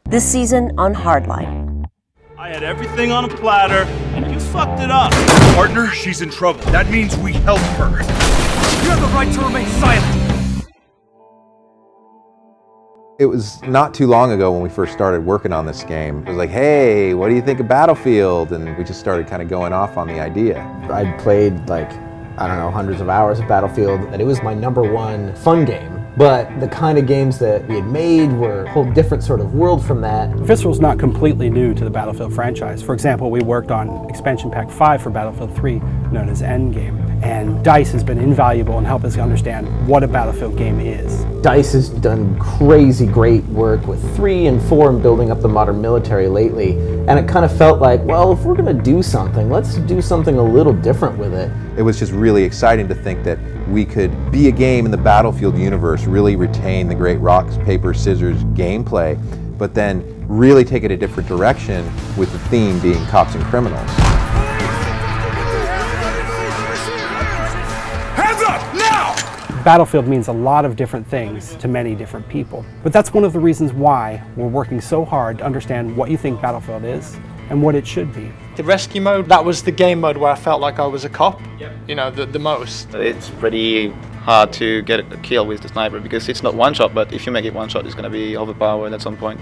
This season on Hardline. I had everything on a platter, and you fucked it up. Partner, she's in trouble. That means we help her. You have the right to remain silent. It was not too long ago when we first started working on this game. It was like, hey, what do you think of Battlefield? And we just started kind of going off on the idea. I'd played like, I don't know, hundreds of hours of Battlefield, and it was my #1 fun game. But the kind of games that we had made were a whole different sort of world from that. Visceral's not completely new to the Battlefield franchise. For example, we worked on expansion pack 5 for Battlefield 3, known as ENDGAME. And DICE has been invaluable in helping us understand what a Battlefield game is. DICE has done crazy great work with 3 and 4 and building up the modern military lately. And it kind of felt like, well, if we're gonna do something, let's do something a little different with it. It was just really exciting to think that we could be a game in the Battlefield universe, really retain the great rock, paper, scissors gameplay, but then really take it a different direction with the theme being cops and criminals. Hands up, now! Battlefield means a lot of different things to many different people. But that's one of the reasons why we're working so hard to understand what you think Battlefield is and what it should be. The rescue mode, that was the game mode where I felt like I was a cop, you know, the most. It's pretty hard to get a kill with the sniper because it's not one shot, but if you make it one shot, it's going to be overpowered at some point.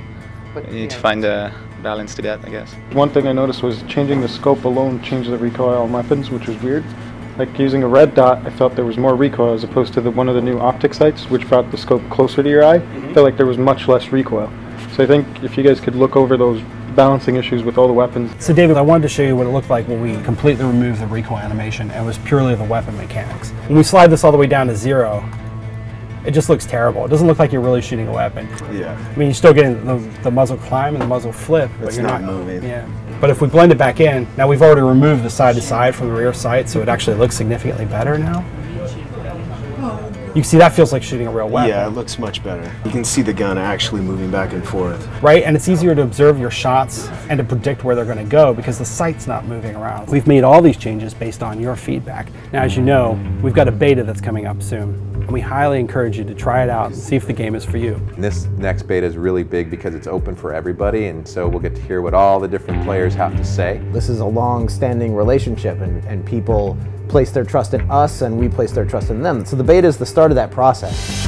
But you need to find a balance to that, I guess. One thing I noticed was changing the scope alone changed the recoil on weapons, which was weird. Like using a red dot, I felt there was more recoil as opposed to one of the new optic sights, which brought the scope closer to your eye. I felt like there was much less recoil. So I think if you guys could look over those balancing issues with all the weapons. So David, I wanted to show you what it looked like when we completely removed the recoil animation and it was purely the weapon mechanics. When we slide this all the way down to 0, it just looks terrible. It doesn't look like you're really shooting a weapon. Yeah. I mean, you're still getting the muzzle climb and the muzzle flip, but it's you're not moving. Yeah. But if we blend it back in, now we've already removed the side to side from the rear sight, so it actually looks significantly better now. You can see that feels like shooting a real weapon. Yeah, it looks much better. You can see the gun actually moving back and forth. Right, and it's easier to observe your shots and to predict where they're going to go because the sight's not moving around. We've made all these changes based on your feedback. Now, as you know, we've got a beta that's coming up soon, and we highly encourage you to try it out and see if the game is for you. And this next beta is really big because it's open for everybody, and so we'll get to hear what all the different players have to say. This is a long-standing relationship, and people place their trust in us and we place their trust in them. So the beta is the start of that process.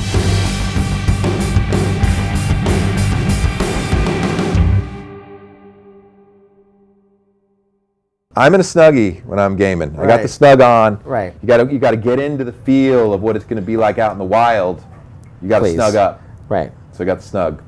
I'm in a Snuggie when I'm gaming. I got the snug on. Right. You got to get into the feel of what it's going to be like out in the wild. You got to snug up. Right. So I got the snug.